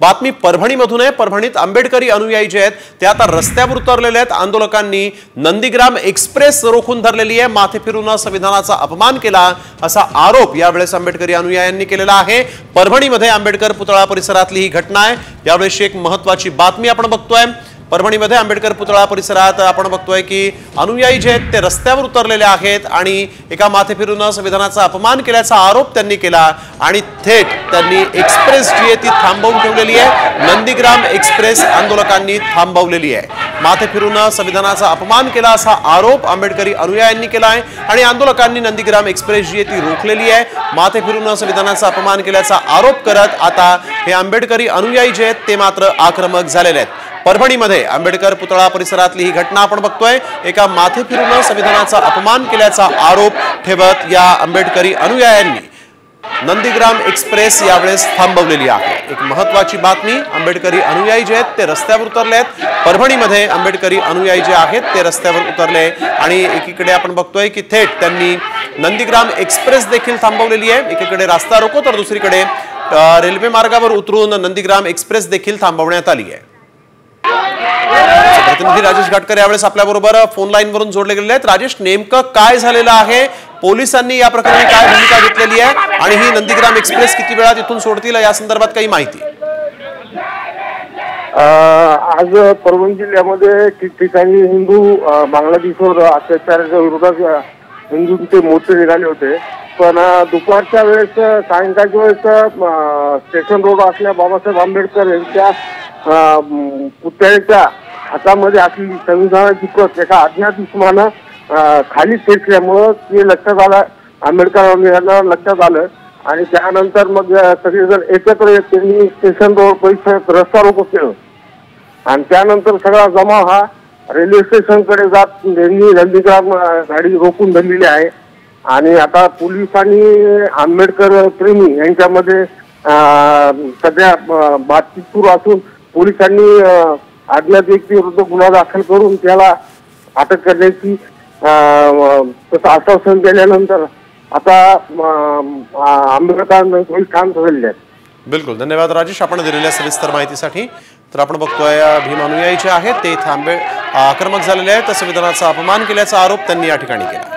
बातमी परभणीमधून आहे। परभणीत आंबेडकरी अनुयायी जे आहेत ते आता रस्त्यावर उतरलेले आहेत। आंदोलकांनी नंदीग्राम एक्सप्रेस रोखून धरलेली आहे। माथे फिरून संविधानाचा अपमान केला असा आरोप यावेळेस आंबेडकरी अनुयायांनी केलेला आहे। परभणीमध्ये आंबेडकर पुतळा परिसरातली ही घटना आहे। यावेळेस एक महत्त्वाची बातमी आपण बघतोय। परभणीमध्ये आंबेडकर पुतळा परिसरात आपण बघतोय की अनुयायी जे आहेत ते रस्त्यावर उतरलेले आहेत आणि एका माथे फिरून संविधानाचा अपमान केल्याचा आरोप त्यांनी केला आणि थेट त्यांनी एक्सप्रेस जी आहे ती थांबवून ठेवलेली आहे। नंदीग्राम एक्सप्रेस आंदोलकांनी थांबवलेली आहे। माथे फिरून संविधानाचा अपमान केला असा आरोप आंबेडकरी अनुयायांनी केला आहे आणि आंदोलकांनी नंदीग्राम एक्सप्रेस जी आहे ती रोखलेली आहे। माथे फिरून संविधानाचा अपमान केल्याचा आरोप करत आता हे आंबेडकरी अनुयायी जे आहेत ते मात्र आक्रमक झालेले आहेत। परभणीमध्ये आंबेडकर पुतळा परिसरातली ही घटना आपण बघतोय। एका माथे फिरून संविधानाचा अपमान केल्याचा आरोप ठेवत या आंबेडकरी अनुयायांनी नंदीग्राम एक्सप्रेस यावेळेस थांबवलेली आहे। एक महत्त्वाची बातमी, आंबेडकरी अनुयायी जे आहेत ते रस्त्यावर उतरले आहेत। परभणीमध्ये आंबेडकरी अनुयायी जे आहेत ते रस्त्यावर उतरले आणि एकीकडे आपण बघतोय की थेट त्यांनी नंदीग्राम एक्सप्रेस देखील थांबवलेली आहे। एकीकडे रास्ता रोको तर दुसरीकडे रेल्वे मार्गावर उतरून नंदीग्राम एक्सप्रेस देखील थांबवण्यात आली आहे। प्रतिनिधी राजेश घाटकर यावेळेस आपल्याबरोबर फोन लाईन वरून जोडले गेलेले आहेत। राजेश, नेमकं काय झालेलं आहे? पोलिसांनी या प्रकरणी काय भूमिका घेतलेली आहे आणि ही नंदीग्राम एक्सप्रेस किती वेळात इथून सोडतील या संदर्भात काही माहिती? आज परभणी जिल्ह्यामध्ये ठिकठिकाणी हिंदू बांगलादेशवर अत्याचाराच्या विरोधात हिंदूंचे मोर्चे निघाले होते, पण दुपारच्या वेळेस सायंकाळच्या वेळेस स्टेशन रोड असल्या बाबासाहेब आंबेडकर यांच्या पुतळ्याच्या हातामध्ये असलेली संविधानाची प्रत एका अज्ञात इसमानं खाली फेकल्यामुळं ते लक्षात आलं, आंबेडकर लक्षात आलं आणि त्यानंतर मग सगळेजण एकत्र येत त्यांनी स्टेशन रोड परिसरात रस्ता रोको केलं आणि त्यानंतर सगळा जमाव हा रेल्वे स्टेशनकडे जात त्यांनी नंदीग्राम गाडी रोखून धरलेली आहे आणि आता पोलिसांनी आंबेडकर प्रेमी यांच्यामध्ये सध्या बातचीत सुरू असून पोलिसांनी अज्ञात व्यक्तीविरुद्ध गुन्हा दाखल करून त्याला अटक करण्याची तसं आश्वासन दिल्यानंतर आता आंबेडकरांना शांत झालेले आहेत। बिलकुल, धन्यवाद राजेश आपण दिलेल्या सविस्तर माहितीसाठी। तर आपण बघतोय भीम अनुयायी जे आहेत ते आक्रमक झालेले आहेत। संविधानाचा अपमान केल्याचा आरोप त्यांनी या ठिकाणी केला।